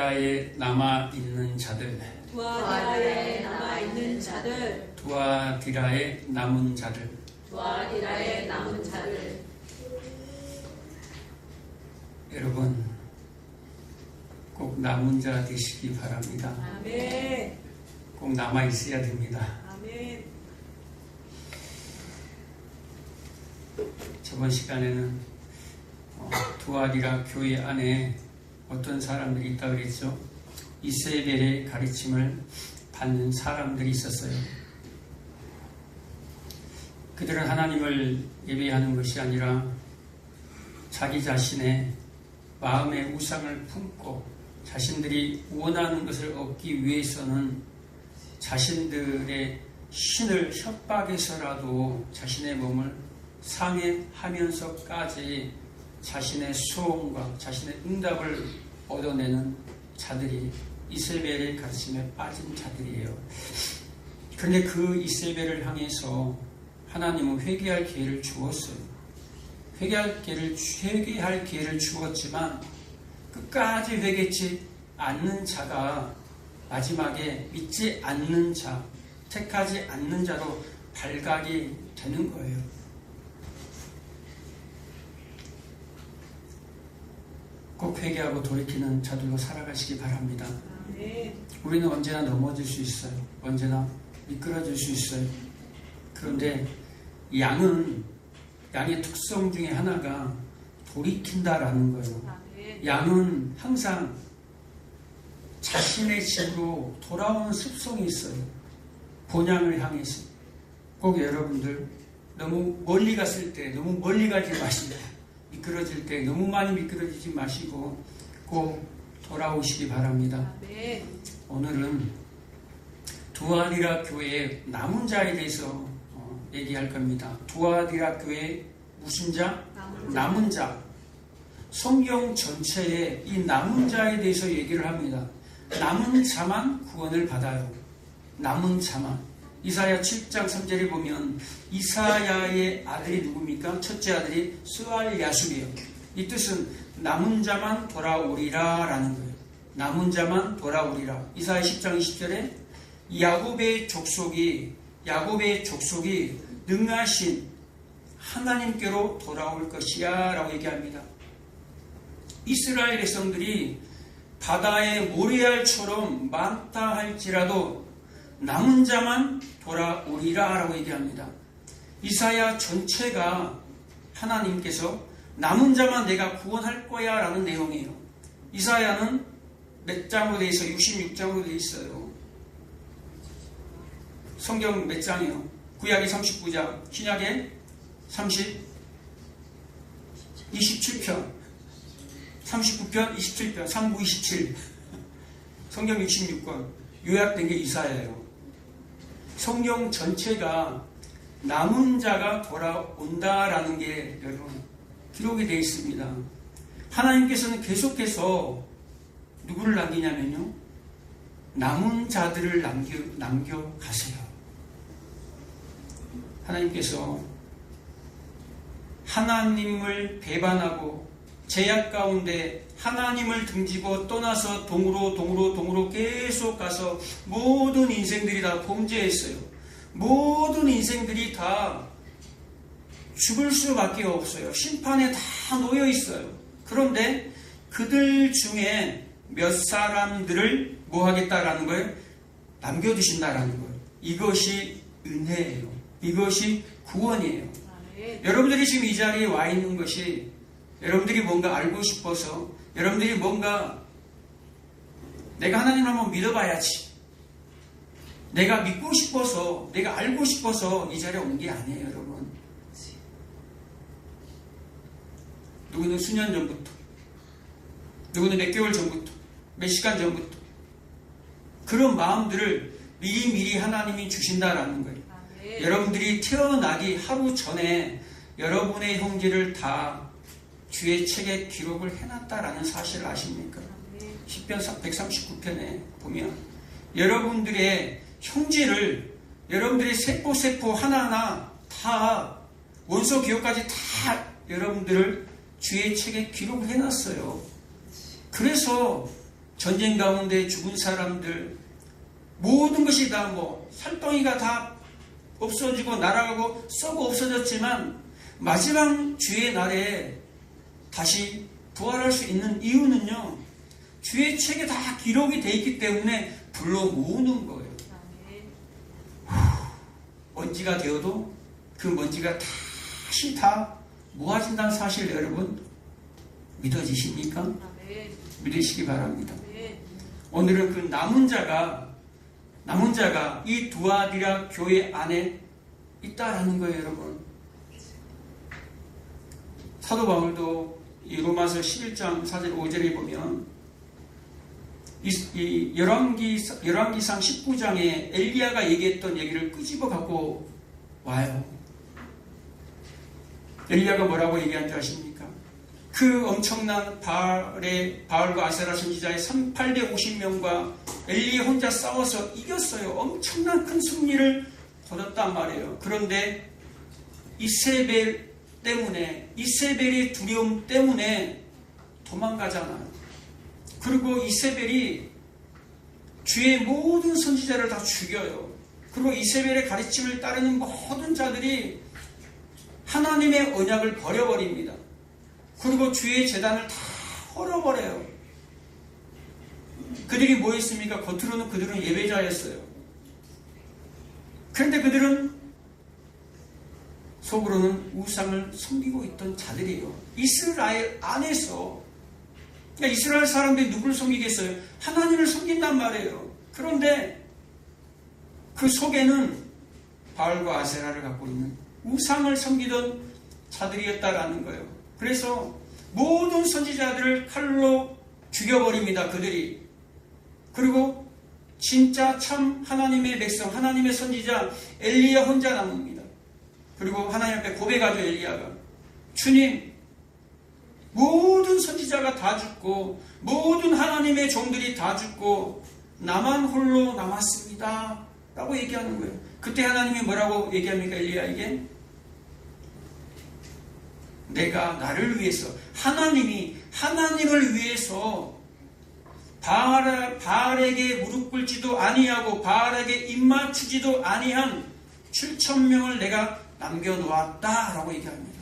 두아디라에 남아있는 자들, 두아디라에 남아있는 자들, 두아디라에 남은 자들, 두아디라에 남은 자들. 여러분 꼭 남은 자 되시기 바랍니다. 아멘. 꼭 남아 있어야 됩니다. 아멘. 저번 시간에는 두아디라 교회 안에 어떤 사람들이 있다고 그랬죠? 이세벨의 가르침을 받는 사람들이 있었어요. 그들은 하나님을 예배하는 것이 아니라 자기 자신의 마음의 우상을 품고 자신들이 원하는 것을 얻기 위해서는 자신들의 신을 협박해서라도 자신의 몸을 상해하면서까지 자신의 소원과 자신의 응답을 얻어내는 자들이 이세벨의 가르침에 빠진 자들이에요. 그런데 그 이세벨을 향해서 하나님은 회개할 기회를 주었어요. 회개할 기회를 주었지만 끝까지 회개치 않는 자가 마지막에 믿지 않는 자, 택하지 않는 자로 발각이 되는 거예요. 꼭 회개하고 돌이키는 자들로 살아가시기 바랍니다. 우리는 언제나 넘어질 수 있어요. 언제나 미끄러질 수 있어요. 그런데 양의 특성 중에 하나가 돌이킨다라는 거예요. 양은 항상 자신의 집으로 돌아오는 습성이 있어요. 본향을 향해서. 꼭 여러분들 너무 멀리 갔을 때 너무 멀리 가지 마시고, 미끄러질 때 너무 많이 미끄러지지 마시고 꼭 돌아오시기 바랍니다. 오늘은 두아디라 교회의 남은 자에 대해서 얘기할 겁니다. 두아디라 교회의 무슨 자? 남은 자. 성경 전체에 이 남은 자에 대해서 얘기를 합니다. 남은 자만 구원을 받아요. 남은 자만. 이사야 7장 3절에 보면 이사야의 아들이 누굽니까? 첫째 아들이 스알야술이에요. 이 뜻은 남은 자만 돌아오리라 라는 거예요. 남은 자만 돌아오리라. 이사야 10장 20절에 야곱의 족속이 능하신 하나님께로 돌아올 것이야 라고 얘기합니다. 이스라엘 백성들이 바다의 모래알처럼 많다 할지라도 남은 자만 돌아오리라 라고 얘기합니다. 이사야 전체가 하나님께서 남은 자만 내가 구원할 거야 라는 내용이에요. 이사야는 몇 장으로 되어 있어요? 66장으로 되어 있어요. 성경 몇 장이에요? 구약이 39장, 신약에 27편, 39편, 27편, 39, 27. 성경 66권, 요약된 게 이사야예요. 성경 전체가 남은 자가 돌아온다라는 게 여러분 기록이 되어 있습니다. 하나님께서는 계속해서 누구를 남기냐면요, 남은 자들을 남겨가세요. 하나님께서 하나님을 배반하고 죄악 가운데 하나님을 등지고 떠나서 동으로 계속 가서 모든 인생들이 다 범죄했어요. 모든 인생들이 다 죽을 수밖에 없어요. 심판에 다 놓여 있어요. 그런데 그들 중에 몇 사람들을 뭐 하겠다라는 거예요? 남겨두신다라는 거예요. 이것이 은혜예요. 이것이 구원이에요. 여러분들이 지금 이 자리에 와 있는 것이 여러분들이 뭔가 알고 싶어서, 여러분들이 뭔가 내가 하나님을 한번 믿어봐야지, 내가 믿고 싶어서, 내가 알고 싶어서 이 자리에 온 게 아니에요, 여러분. 누구는 수년 전부터, 누구는 몇 개월 전부터, 몇 시간 전부터 그런 마음들을 미리미리 하나님이 주신다라는 거예요. 여러분들이 태어나기 하루 전에 여러분의 형제를 다 주의 책에 기록을 해놨다라는 사실을 아십니까? 시편 139편에 보면 여러분들의 형제를, 여러분들의 세포 하나하나 다 원소 기호까지 다 여러분들을 주의 책에 기록을 해놨어요. 그래서 전쟁 가운데 죽은 사람들, 모든 것이 다 살덩이가 다 없어지고 날아가고 썩어 없어졌지만 마지막 주의 날에 다시 부활할 수 있는 이유는요, 주의 책에 다 기록이 되어 있기 때문에 불러 모으는 거예요. 먼지가 되어도 그 먼지가 다시 다 모아진다는 사실 여러분 믿어지십니까? 믿으시기 바랍니다. 오늘은 그 남은 자가 이 두아디라 교회 안에 있다라는 거예요, 여러분. 사도 바울도 이 로마서 11장 4절 5절에 보면 이 열왕기상 19장에 엘리야가 얘기했던 얘기를 끄집어 갖고 와요. 엘리야가 뭐라고 얘기한 줄 아십니까? 그 엄청난 바알과 아세라 선지자의 850명과 엘리야 혼자 싸워서 이겼어요. 엄청난 큰 승리를 거뒀단 말이에요. 그런데 이세벨 때문에, 이세벨의 두려움 때문에 도망가잖아요. 그리고 이세벨이 주의 모든 선지자를 다 죽여요. 그리고 이세벨의 가르침을 따르는 모든 자들이 하나님의 언약을 버려버립니다. 그리고 주의 제단을 다 헐어버려요. 그들이 뭐 했습니까? 겉으로는 그들은 예배자였어요. 그런데 그들은 속으로는 우상을 섬기고 있던 자들이에요. 이스라엘 안에서. 그러니까 이스라엘 사람들이 누구를 섬기겠어요? 하나님을 섬긴단 말이에요. 그런데 그 속에는 바알과 아세라를 갖고 있는 우상을 섬기던 자들이었다라는 거예요. 그래서 모든 선지자들을 칼로 죽여버립니다. 그들이. 그리고 진짜 참 하나님의 백성, 하나님의 선지자 엘리야 혼자 남습니다. 그리고 하나님 앞에 고백하죠. 엘리야가, 주님, 모든 선지자가 다 죽고 모든 하나님의 종들이 다 죽고 나만 홀로 남았습니다 라고 얘기하는 거예요. 그때 하나님이 뭐라고 얘기합니까? 엘리야에게? 내가 나를 위해서, 하나님을 위해서 바알에게 무릎 꿇지도 아니하고 바알에게 입맞추지도 아니한 7,000명을 내가 남겨놓았다라고 얘기합니다.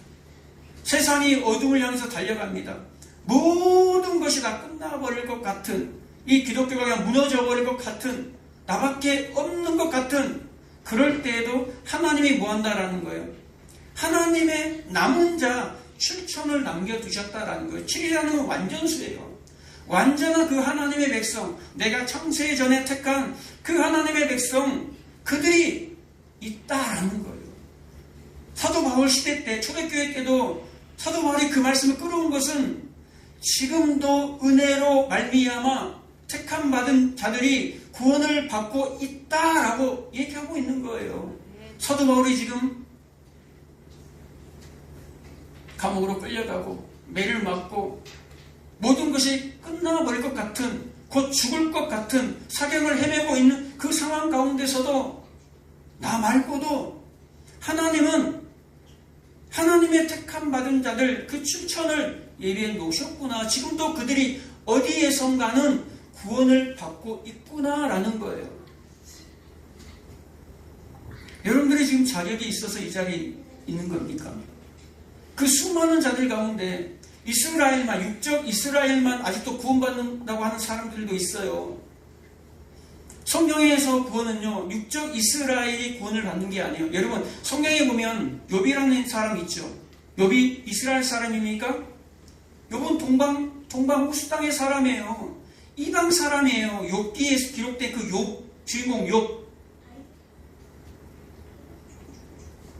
세상이 어둠을 향해서 달려갑니다. 모든 것이 다 끝나버릴 것 같은, 이 기독교가 그냥 무너져버릴 것 같은, 나밖에 없는 것 같은 그럴 때에도 하나님이 뭐한다라는 거예요? 하나님의 남은 자 7,000을 남겨두셨다라는 거예요. 7이라는 건 완전수예요. 완전한 그 하나님의 백성, 내가 창세 전에 택한 그 하나님의 백성, 그들이 있다라는 거예요. 사도 바울 시대 때, 초대교회 때도 사도 바울이 그 말씀을 끌어온 것은 지금도 은혜로 말미암아 택함 받은 자들이 구원을 받고 있다라고 얘기하고 있는 거예요. 사도 바울이 지금 감옥으로 끌려가고 매를 맞고 모든 것이 끝나버릴 것 같은, 곧 죽을 것 같은 사경을 헤매고 있는 그 상황 가운데서도 나 말고도 하나님은 하나님의 택함 받은 자들 그 7,000을 예비해 놓으셨구나. 지금도 그들이 어디에선가는 구원을 받고 있구나라는 거예요. 여러분들이 지금 자격이 있어서 이 자리에 있는 겁니까? 그 수많은 자들 가운데 이스라엘만, 육적 이스라엘만 아직도 구원받는다고 하는 사람들도 있어요. 성경에서 구원은요, 육적 이스라엘이 구원을 받는 게 아니에요. 여러분, 성경에 보면 욥이라는 사람 있죠. 욥이 이스라엘 사람입니까? 욥은 동방 호수 땅의 사람이에요. 이방 사람이에요. 욥기에 기록된 그 욥, 주인공 욥.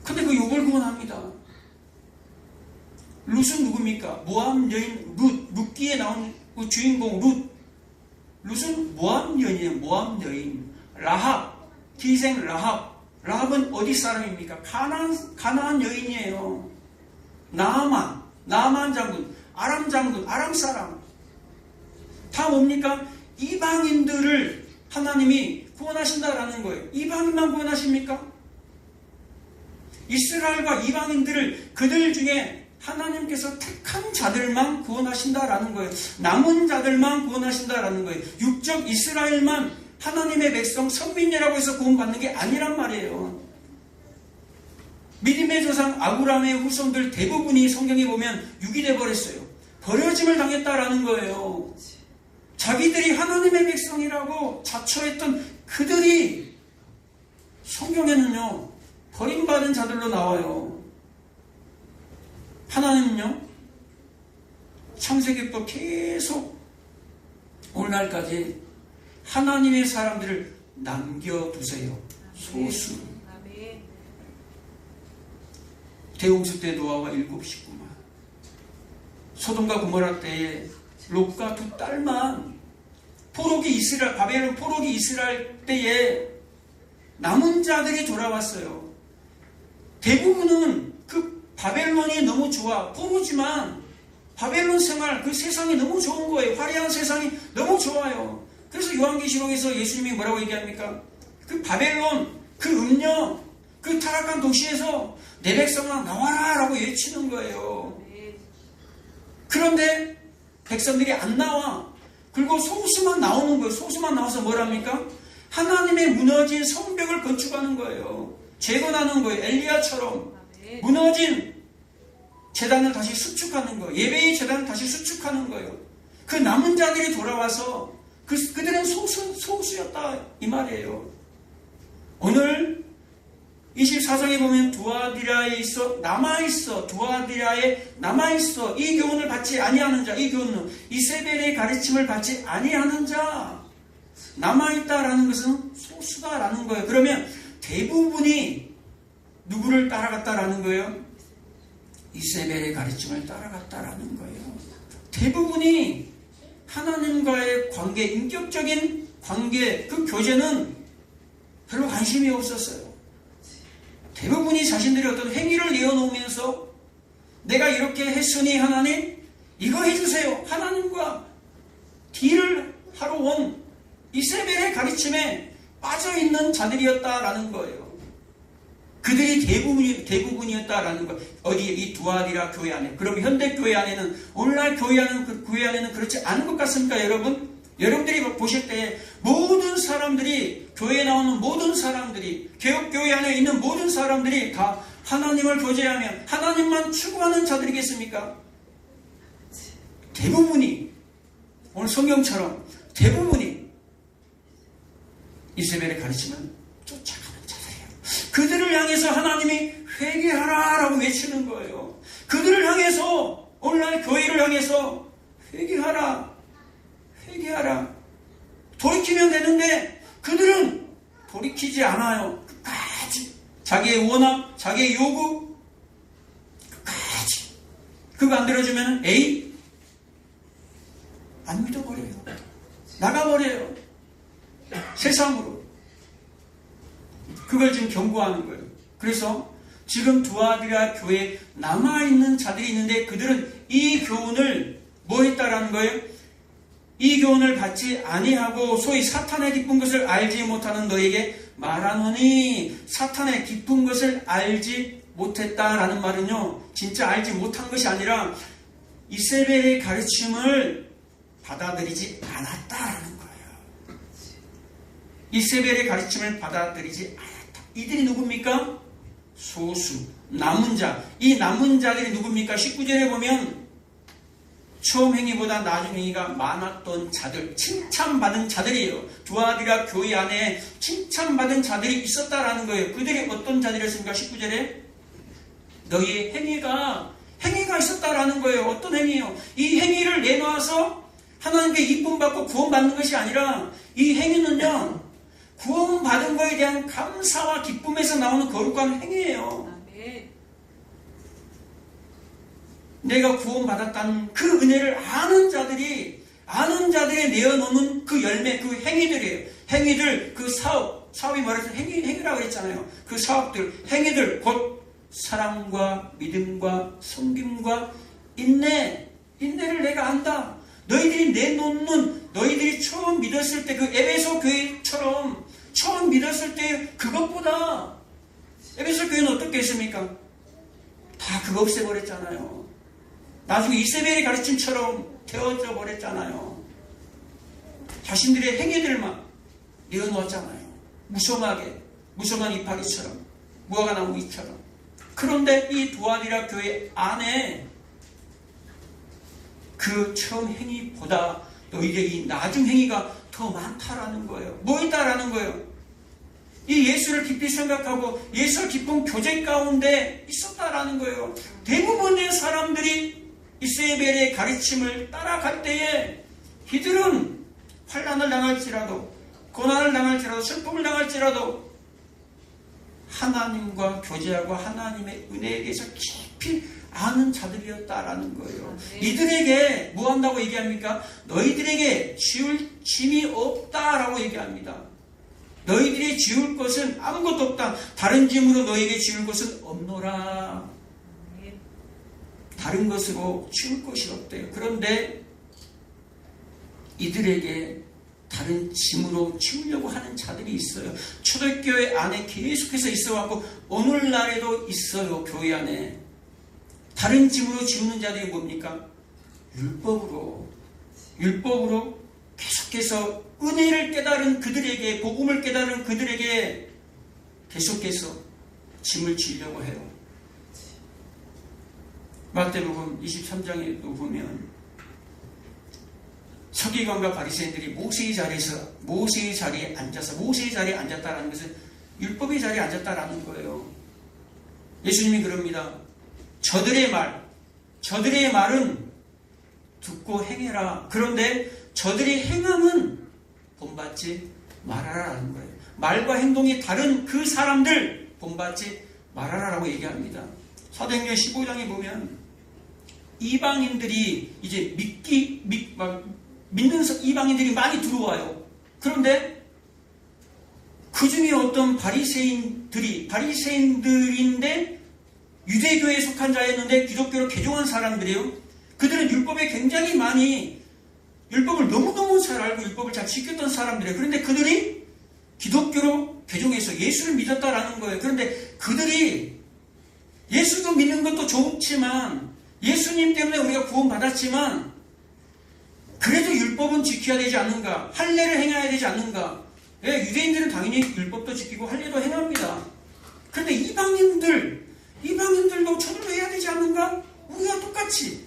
근데 그 욥을 구원합니다. 룻은 누굽니까? 모압 여인 룻기에 나온 그 주인공 룻은 모압 여인이에요. 모압 여인. 라합, 기생 라합은 어디 사람입니까? 가나안 여인이에요. 나아만 장군, 아람 사람. 다 뭡니까? 이방인들을 하나님이 구원하신다라는 거예요. 이방인만 구원하십니까? 이스라엘과 이방인들을 그들 중에 하나님께서 택한 자들만 구원하신다라는 거예요. 남은 자들만 구원하신다라는 거예요. 육적 이스라엘만 하나님의 백성 선민이라고 해서 구원받는 게 아니란 말이에요. 믿음의 조상 아브라함의 후손들 대부분이 성경에 보면 유기돼 버렸어요. 버려짐을 당했다라는 거예요. 자기들이 하나님의 백성이라고 자처했던 그들이 성경에는요 버림받은 자들로 나와요. 하나님은요 창세기부터 계속 오늘날까지 하나님의 사람들을 남겨두세요. 소수. 대홍수 때 노아와 7 식구만, 소돔과 고모라 때에 롯과 2 딸만, 바벨론 포로기 이스라엘 때에 남은 자들이 돌아왔어요. 대부분은 그 바벨론이 너무 좋아, 포로지만 바벨론 생활, 그 세상이 너무 좋은 거예요. 화려한 세상이 너무 좋아요. 그래서 요한계시록에서 예수님이 뭐라고 얘기합니까? 그 바벨론, 그 음녀, 그 타락한 도시에서 내 백성아 나와라 라고 외치는 거예요. 그런데 백성들이 안 나와. 그리고 소수만 나오는 거예요. 소수만 나와서 뭐랍니까? 하나님의 무너진 성벽을 건축하는 거예요. 재건하는 거예요. 엘리야처럼 무너진 제단을 다시 수축하는 거예요. 예배의 제단을 다시 수축하는 거예요. 그 남은 자들이 돌아와서 그들은 소수였다 이 말이에요. 오늘 24장에 보면 두아디라에 남아있어. 이 교훈을 받지 아니하는 자, 이 교훈은 이세벨의 가르침을 받지 아니하는 자, 남아있다라는 것은 소수다라는 거예요. 그러면 대부분이 누구를 따라갔다라는 거예요? 이세벨의 가르침을 따라갔다라는 거예요. 대부분이 하나님과의 관계, 인격적인 관계, 그 교제는 별로 관심이 없었어요. 대부분이 자신들이 어떤 행위를 내어놓으면서 내가 이렇게 했으니 하나님 이거 해주세요. 하나님과 딜을 하러 온 이세벨의 가르침에 빠져있는 자들이었다라는 거예요. 그들이 대부분이었다라는 거. 어디 이 두아디라 교회 안에. 그럼 현대 교회 안에는, 오늘날 교회 안에는 그렇지 않은 것 같습니까, 여러분? 여러분들이 보실 때 모든 사람들이, 교회에 나오는 모든 사람들이, 개혁교회 안에 있는 모든 사람들이 다 하나님을 교제하며 하나님만 추구하는 자들이겠습니까? 대부분이, 오늘 성경처럼 대부분이 이세벨의 가르침을 쫓아가는 자들이에요. 그들을 향해서 하나님이 회개하라라고 외치는 거예요. 그들을 향해서, 오늘날 교회를 향해서 회개하라. 돌이키면 되는데 그들은 돌이키지 않아요. 끝까지 자기의 원함, 자기의 요구, 끝까지. 그거 안 들어주면 에이 안 믿어버려요. 나가버려요. 세상으로. 그걸 지금 경고하는 거예요. 그래서 지금 두아디라 교회에 남아있는 자들이 있는데 그들은 이 교훈을 뭐 했다라는 거예요? 이 교훈을 받지 아니하고 소위 사탄의 기쁜 것을 알지 못하는 너에게 말하노니, 사탄의 기쁜 것을 알지 못했다라는 말은요, 진짜 알지 못한 것이 아니라 이세벨의 가르침을 받아들이지 않았다라는 거예요. 이세벨의 가르침을 받아들이지 않았다. 이들이 누굽니까? 소수, 남은 자. 이 남은 자들이 누굽니까? 19절에 보면 처음 행위보다 나중 행위가 많았던 자들, 칭찬받은 자들이에요. 두아디라 교회 안에 칭찬받은 자들이 있었다라는 거예요. 그들이 어떤 자들이었습니까? 19절에 너희의 행위가 있었다라는 거예요. 어떤 행위예요? 이 행위를 내놓아서 하나님께 이쁨 받고 구원받는 것이 아니라, 이 행위는요 구원받은 것에 대한 감사와 기쁨에서 나오는 거룩한 행위예요. 내가 구원받았다는 그 은혜를 아는 자들이 내어놓는 그 열매, 그 행위들이에요. 행위들, 그 사업이 말해서 행위라고 그랬잖아요. 그 사업들, 행위들, 곧 사랑과 믿음과 섬김과 인내를 내가 안다. 너희들이 내놓는, 너희들이 처음 믿었을 때 그 에베소 교회처럼 처음 믿었을 때 그것보다, 에베소 교회는 어떻게 했습니까? 다 그거 없애버렸잖아요. 나중에 이세벨의 가르침처럼 되어져 버렸잖아요. 자신들의 행위들만 내어놓았잖아요. 무성한 이파리처럼, 무화과나무 잎처럼. 그런데 이 두아디라 교회 안에 그 처음 행위보다 너희들의 이 나중 행위가 더 많다라는 거예요. 뭐 있다라는 거예요? 이 예수를 깊이 생각하고 예수를 깊은 교제 가운데 있었다라는 거예요. 대부분의 사람들이 이세벨의 가르침을 따라갈 때에 이들은 환난을 당할지라도, 고난을 당할지라도, 슬픔을 당할지라도 하나님과 교제하고 하나님의 은혜에 대해서 깊이 아는 자들이었다라는 거예요. 이들에게 뭐 한다고 얘기합니까? 너희들에게 지을 짐이 없다라고 얘기합니다. 너희들이 지울 것은 아무것도 없다. 다른 짐으로 너희에게 지울 것은 없노라. 다른 것으로 지울 것이 없대요. 그런데 이들에게 다른 짐으로 지우려고 하는 자들이 있어요. 초대교회 안에 계속해서 있어갖고 오늘날에도 있어요. 교회 안에. 다른 짐으로 지우는 자들이 뭡니까? 율법으로 계속해서 은혜를 깨달은 그들에게, 복음을 깨달은 그들에게 계속해서 짐을 지으려고 해요. 마태복음 23장에도 보면 서기관과 바리새인들이 모세의 자리에 앉았다라는 것은 율법의 자리에 앉았다라는 거예요. 예수님이 그럽니다. 저들의 말은 듣고 행해라. 그런데 저들의 행함은 본받지 말아라라는 거예요. 말과 행동이 다른 그 사람들 본받지 말아라라고 얘기합니다. 사도행전 15장에 보면 이방인들이 이제 믿는 이방인들이 많이 들어와요. 그런데 그 중에 어떤 바리새인들인데 유대교에 속한 자였는데 기독교로 개종한 사람들이에요. 그들은 율법에 굉장히 많이 율법을 너무너무 잘 알고 율법을 잘 지켰던 사람들이에요. 그런데 그들이 기독교로 개종해서 예수를 믿었다라는 거예요. 그런데 그들이 예수도 믿는 것도 좋지만 예수님 때문에 우리가 구원받았지만 그래도 율법은 지켜야 되지 않는가? 할례를 행해야 되지 않는가? 예, 유대인들은 당연히 율법도 지키고 할례도 행합니다. 그런데 이방인들도 저들도 해야 되지 않는가? 우리가 똑같이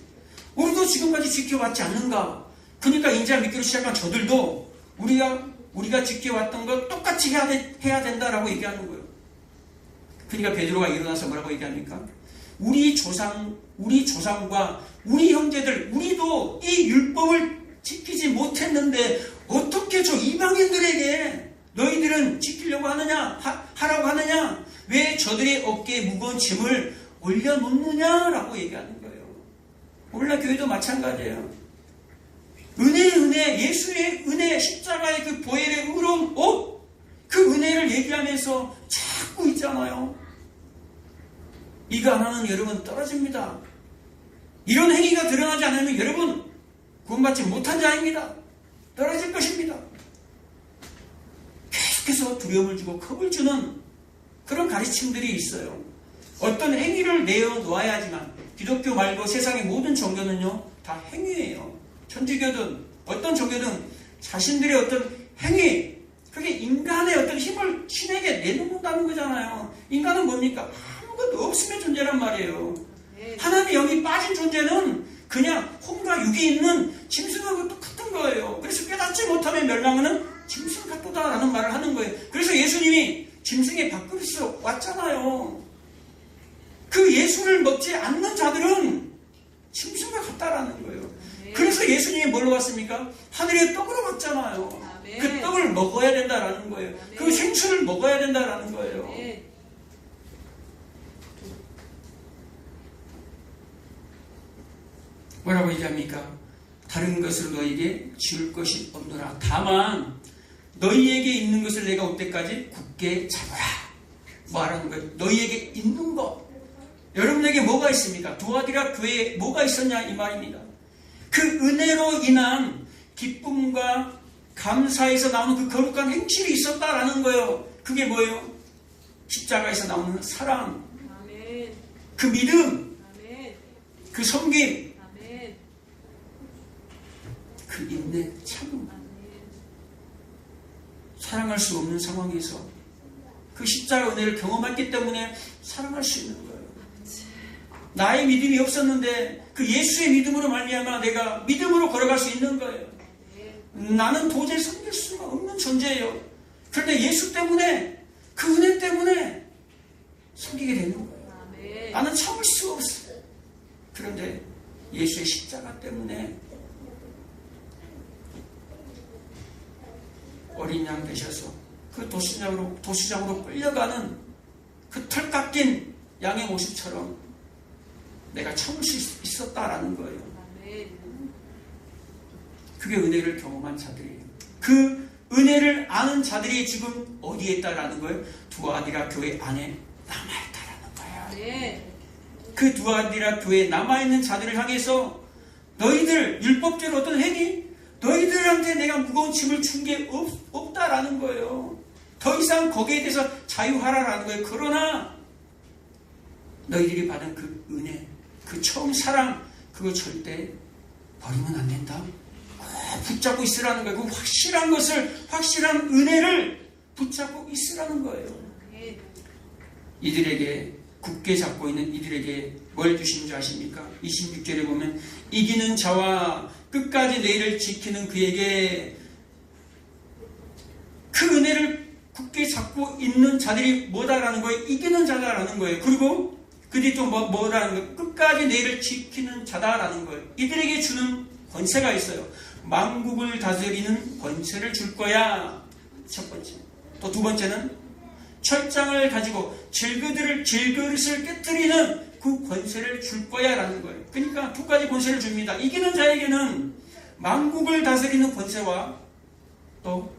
우리도 지금까지 지켜왔지 않는가? 그러니까 인자 믿기로 시작한 저들도 우리가 지켜왔던 것 똑같이 해야 된다라고 얘기하는 거예요. 그러니까 베드로가 일어나서 뭐라고 얘기합니까? 우리 조상과 우리 형제들, 우리도 이 율법을 지키지 못했는데 어떻게 저 이방인들에게 너희들은 지키려고 하라고 하느냐? 왜 저들의 어깨에 무거운 짐을 올려놓느냐라고 얘기하는 거예요. 오늘날 교회도 마찬가지예요. 은혜, 예수의 은혜, 십자가의 그 보혈의 의로운 옷, 그 은혜를 얘기하면서 자꾸 있잖아요. 이거 안 하는 여러분 떨어집니다. 이런 행위가 드러나지 않으면 여러분 구원받지 못한 자입니다. 떨어질 것입니다. 계속해서 두려움을 주고 겁을 주는 그런 가르침들이 있어요. 어떤 행위를 내어놓아야 하지만 기독교 말고 세상의 모든 종교는요 다 행위예요. 천주교든 어떤 종교든 자신들의 어떤 행위, 그게 인간의 어떤 힘을 신에게 내놓는다는 거잖아요. 인간은 뭡니까? 아무것도 없음의 존재란 말이에요. 하나님의 영이 빠진 존재는 그냥 혼과 육이 있는 짐승하고 똑같은 거예요. 그래서 깨닫지 못하면 멸망하는 짐승 같도다라는 말을 하는 거예요. 그래서 예수님이 짐승의 밥그릇으로 왔잖아요. 그 예수를 먹지 않는 자들은 짐승과 같다라는 거예요. 그래서 예수님이 뭘로 왔습니까? 하늘의 떡으로 왔잖아요. 그 떡을 먹어야 된다라는 거예요. 그 생수를 먹어야 된다라는 거예요. 뭐라고 얘기합니까? 다른 것을 너희에게 지울 것이 없노라. 다만 너희에게 있는 것을 내가 올 때까지 굳게 잡아라. 뭐 하라는 거예요? 너희에게 있는 것. 여러분에게 뭐가 있습니까? 두아디라 교회에 뭐가 있었냐 이 말입니다. 그 은혜로 인한 기쁨과 감사에서 나오는 그 거룩한 행실이 있었다라는 거예요. 그게 뭐예요? 십자가에서 나오는 사랑, 그 믿음, 그 섬김, 그 인내, 참음. 사랑할 수 없는 상황에서 그 십자가 은혜를 경험했기 때문에 사랑할 수 있는 거예요. 나의 믿음이 없었는데 그 예수의 믿음으로 말미암아 내가 믿음으로 걸어갈 수 있는 거예요. 나는 도저히 섬길 수가 없는 존재예요. 그런데 예수 때문에, 그 은혜 때문에 섬기게 되는 거예요. 나는 참을 수 없어요. 그런데 예수의 십자가 때문에 어린 양 되셔서 그 도시장으로 끌려가는 그 털 깎인 양의 모습처럼 내가 참을 수 있었다라는 거예요. 그게 은혜를 경험한 자들이에요. 그 은혜를 아는 자들이 지금 어디에 있다라는 거예요? 두아디라 교회 안에 남아있다라는 거예요. 그 두아디라 교회에 남아있는 자들을 향해서 너희들 율법대로 어떤 행위? 너희들한테 내가 무거운 짐을 준 게 없다라는 거예요. 더 이상 거기에 대해서 자유하라라는 거예요. 그러나 너희들이 받은 그 은혜, 그 처음 사랑, 그거 절대 버리면 안 된다. 붙잡고 있으라는 거예요. 그 확실한 것을, 확실한 은혜를 붙잡고 있으라는 거예요. 이들에게, 굳게 잡고 있는 이들에게 뭘 주신 줄 아십니까? 26절에 보면 이기는 자와 끝까지 내일을 지키는 그에게, 그 은혜를 굳게 잡고 있는 자들이 뭐다라는 거예요? 이기는 자다라는 거예요. 그리고 그들이 또 뭐라는 거예요? 끝까지 내일을 지키는 자다라는 거예요. 이들에게 주는 권세가 있어요. 만국을 다스리는 권세를 줄 거야. 첫 번째. 또 두 번째는 철장을 가지고 질그릇을 깨뜨리는 그 권세를 줄 거야 라는 거예요. 그러니까 두 가지 권세를 줍니다. 이기는 자에게는 만국을 다스리는 권세와 또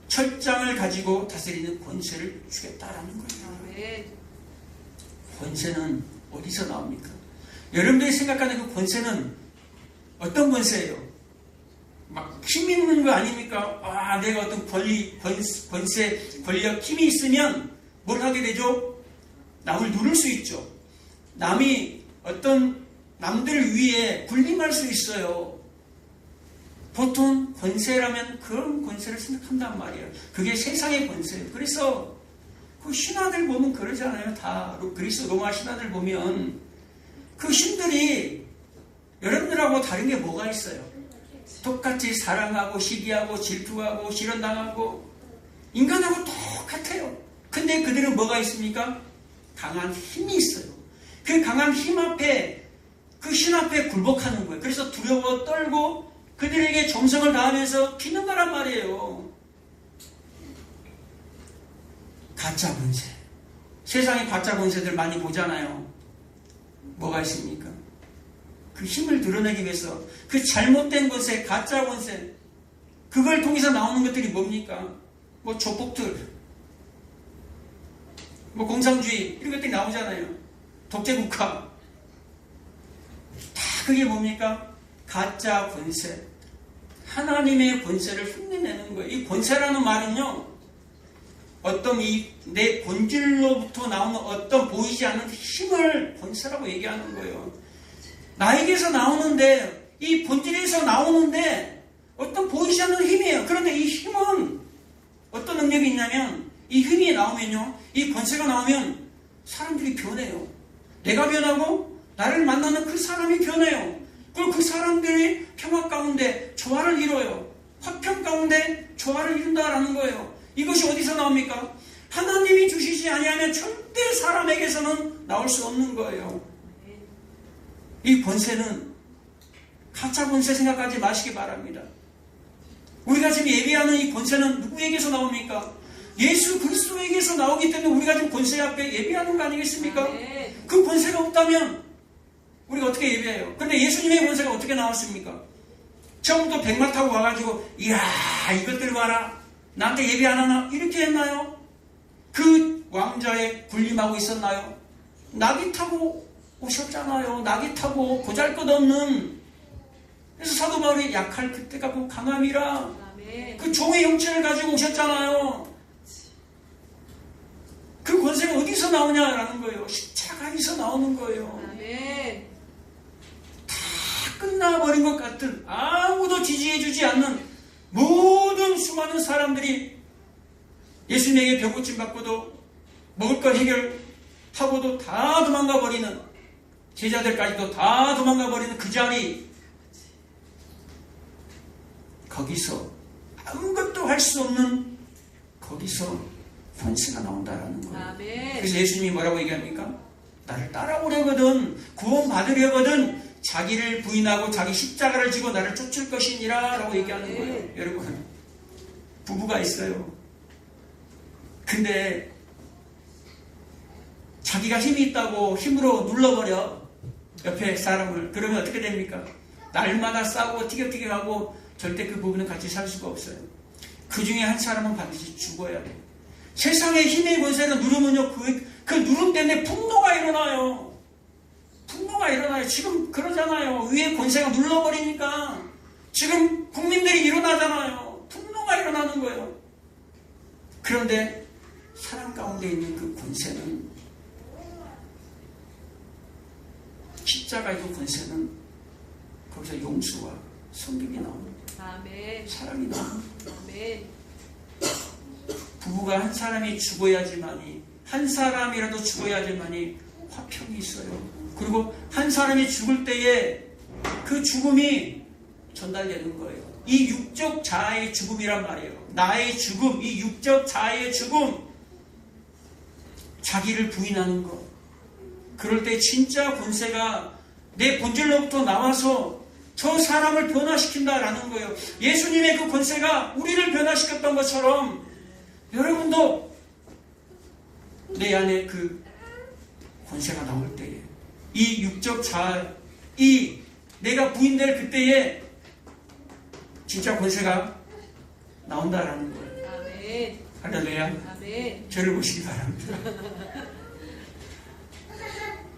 철장을 가지고 다스리는 권세를 주겠다라는 거예요. 권세는 어디서 나옵니까? 여러분들이 생각하는 그 권세는 어떤 권세예요? 막 힘 있는 거 아닙니까? 아, 내가 어떤 권세, 권력, 힘이 있으면 뭘 하게 되죠? 남을 누를 수 있죠. 남이 어떤 남들 위에 군림할 수 있어요. 보통 권세라면 그런 권세를 생각한단 말이에요. 그게 세상의 권세예요. 그래서 그 신하들 보면 그러잖아요. 다 그리스 로마 신하들 보면 그 신들이 여러분들하고 다른 게 뭐가 있어요? 똑같이 사랑하고 시기하고 질투하고 실현당하고 인간하고 똑같아요. 근데 그들은 뭐가 있습니까? 강한 힘이 있어요. 그 강한 힘 앞에, 그 신 앞에 굴복하는 거예요. 그래서 두려워 떨고 그들에게 정성을 다하면서 기는 거란 말이에요. 가짜 권세. 세상에 가짜 권세들 많이 보잖아요. 뭐가 있습니까? 그 힘을 드러내기 위해서 그 잘못된 권세, 가짜 권세, 그걸 통해서 나오는 것들이 뭡니까? 뭐 조폭들, 뭐 공산주의 이런 것들이 나오잖아요. 독재국가. 다 그게 뭡니까? 가짜 권세. 하나님의 권세를 흉내내는 거예요. 이 권세라는 말은요, 어떤 내 본질로부터 나오는 어떤 보이지 않는 힘을 권세라고 얘기하는 거예요. 나에게서 나오는데, 이 본질에서 나오는데 어떤 보이지 않는 힘이에요. 그런데 이 힘은 어떤 능력이 있냐면, 이 힘이 나오면요, 이 권세가 나오면 사람들이 변해요. 내가 변하고 나를 만나는 그 사람이 변해요. 그리고 그 사람들이 평화 가운데 조화를 이뤄요. 화평 가운데 조화를 이룬다라는 거예요. 이것이 어디서 나옵니까? 하나님이 주시지 아니하면 절대 사람에게서는 나올 수 없는 거예요. 이 권세는 가짜 권세 생각하지 마시기 바랍니다. 우리가 지금 예배하는 이 권세는 누구에게서 나옵니까? 예수 그리스도에게서 나오기 때문에 우리가 지금 권세 앞에 예배하는 거 아니겠습니까? 그 권세가 없다면 우리가 어떻게 예배해요? 그런데 예수님의 권세가 어떻게 나왔습니까? 처음부터 백마 타고 와가지고 이야 이것들 봐라 나한테 예배 안 하나? 이렇게 했나요? 그 왕자에 군림하고 있었나요? 나귀 타고 오셨잖아요. 나귀 타고 보잘것없는. 그래서 사도 바울이 약할 그때가 그 강함이라 그 종의 형체를 가지고 오셨잖아요. 그 권세가 어디서 나오냐라는 거예요. 십자가에서 나오는 거예요. 다 끝나버린 것 같은, 아무도 지지해주지 않는 모든 수많은 사람들이 예수님에게 벼고침 받고도 먹을 거 해결하고도 다 도망가 버리는, 제자들까지도 다 도망가 버리는 그 자리, 거기서 아무것도 할 수 없는 거기서 권세가 나온다라는 거예요. 아멘. 그래서 예수님이 뭐라고 얘기합니까? 나를 따라오려거든, 구원 받으려거든 자기를 부인하고 자기 십자가를 지고 나를 쫓을 것이니라 라고 얘기하는 거예요. 여러분, 부부가 있어요. 근데 자기가 힘이 있다고 힘으로 눌러버려, 옆에 사람을. 그러면 어떻게 됩니까? 날마다 싸우고 티격태격하고 절대 그 부부는 같이 살 수가 없어요. 그 중에 한 사람은 반드시 죽어야 돼요. 세상의 힘의 권세를 누르면요, 그 누름 때문에 분노가 일어나요. 분노가 일어나요. 지금 그러잖아요. 위에 권세가 눌러버리니까 지금 국민들이 일어나잖아요. 분노가 일어나는 거예요. 그런데 사람 가운데 있는 그 권세는, 십자가의 그 권세는 거기서 용서와 성경이 나옵니다. 아멘. 사랑이 나옵니다. 아멘. 부부가 한 사람이 죽어야지만이, 한 사람이라도 죽어야지만이 화평이 있어요. 그리고 한 사람이 죽을 때에 그 죽음이 전달되는 거예요. 이 육적 자아의 죽음이란 말이에요. 나의 죽음, 이 육적 자아의 죽음, 자기를 부인하는 것. 그럴 때 진짜 권세가 내 본질로부터 나와서 저 사람을 변화시킨다라는 거예요. 예수님의 그 권세가 우리를 변화시켰던 것처럼 여러분도 내 안에 그 권세가 나올 때에, 이 육적 자아, 이 내가 부인될 그때에 진짜 권세가 나온다라는 거예요. 아멘. 할렐루야. 아멘. 저를 보시기 바랍니다.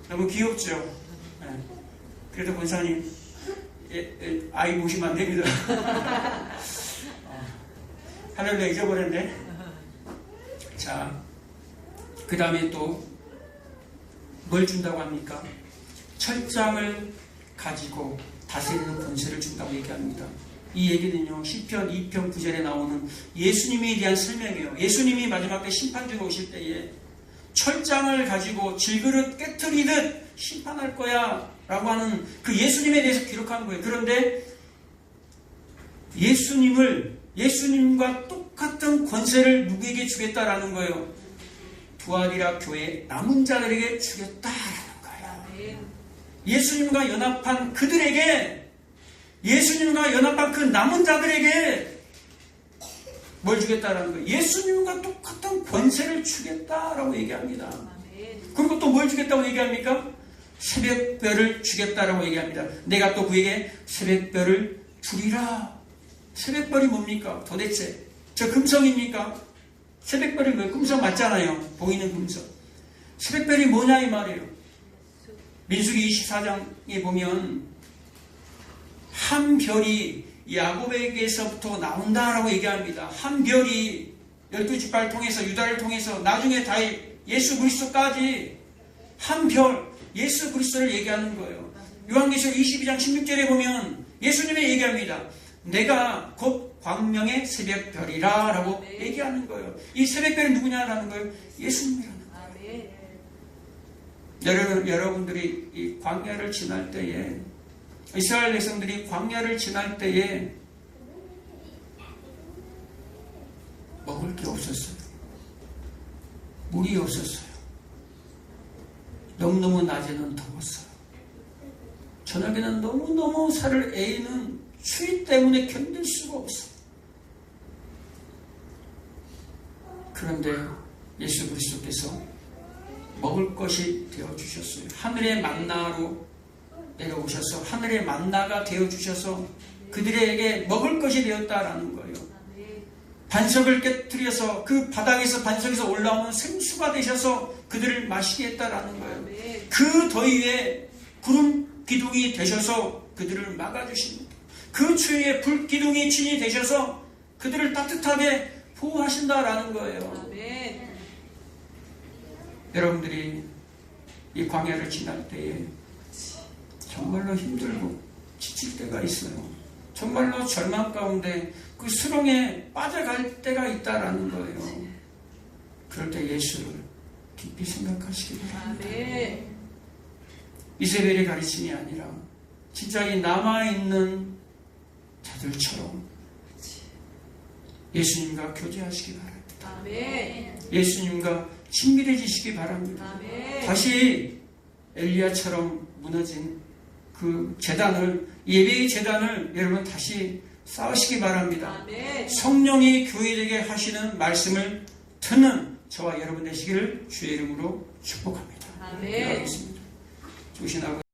너무 귀엽죠? 네. 그래도 권사님, 아이 보시면 안 됩니다. 할렐루야, 잊어버렸네. 자, 그 다음에 또 뭘 준다고 합니까? 철장을 가지고 다스리는 권세를 준다고 얘기합니다. 이 얘기는요, 시편 2편 9절에 나오는 예수님에 대한 설명이에요. 예수님이 마지막 때 심판주로 오실 때에 철장을 가지고 질그릇 깨트리듯 심판할 거야 라고 하는 그 예수님에 대해서 기록한 거예요. 그런데 예수님과 똑같은 권세를 누구에게 주겠다라는 거예요? 두아디라 교회 남은 자들에게 주겠다라는 거예요. 아멘. 예수님과 연합한 그들에게, 예수님과 연합한 그 남은 자들에게 뭘 주겠다라는 거예요? 예수님과 똑같은 권세를 주겠다라고 얘기합니다. 아멘. 그리고 또 뭘 주겠다고 얘기합니까? 새벽별을 주겠다라고 얘기합니다. 내가 또 그에게 새벽별을 주리라. 새벽별이 뭡니까? 도대체 저 금성입니까? 새벽별이 뭐예요? 금성 맞잖아요. 보이는 금성. 새벽별이 뭐냐 이 말이에요. 민수기 24장에 보면 한 별이 야곱에게서부터 나온다라고 얘기합니다. 한 별이 12지파를 통해서, 유다를 통해서, 나중에 다 예수 그리스도까지 한 별, 예수 그리스도를 얘기하는 거예요. 요한계시록 22장 16절에 보면 예수님이 얘기합니다. 내가 곧 광명의 새벽별이라 라고 얘기하는 거예요. 이 새벽별이 누구냐라는 거예요? 예수님이라는 거예요. 아멘. 여러분들이 이 광야를 지날 때에, 이스라엘 백성들이 광야를 지날 때에 먹을 게 없었어요. 물이 없었어요. 너무너무 낮에는 더웠어요. 저녁에는 너무너무 살을 에이는 추위 때문에 견딜 수가 없어요. 그런데 예수 그리스도께서 먹을 것이 되어주셨어요. 하늘의 만나로 내려오셔서 하늘의 만나가 되어주셔서 그들에게 먹을 것이 되었다라는 거예요. 반석을 깨뜨려서 그 바닥에서 반석에서 올라오는 생수가 되셔서 그들을 마시게 했다라는 거예요. 그 더위에 구름 기둥이 되셔서 그들을 막아주십니다. 그 추위에 불 기둥이 진이 되셔서 그들을 따뜻하게 보호하신다라는 거예요. 아멘. 여러분들이 이 광야를 지날 때에 정말로 힘들고 지칠 때가 있어요. 정말로 절망 가운데 그 수렁에 빠져갈 때가 있다라는 거예요. 그럴 때 예수를 깊이 생각하시기 바랍니다. 아멘. 이세벨의 가르침이 아니라 진짜 이 남아있는 자들처럼 예수님과 교제하시기 바랍니다. 아멘. 예수님과 친밀해지시기 바랍니다. 아멘. 다시 엘리야처럼 무너진 그 재단을, 예배의 재단을 여러분 다시 쌓으시기 바랍니다. 아멘. 성령이 교회에게 하시는 말씀을 듣는 저와 여러분 되시기를 주의 이름으로 축복합니다. 아멘. 기도하겠습니다. 주신 아버지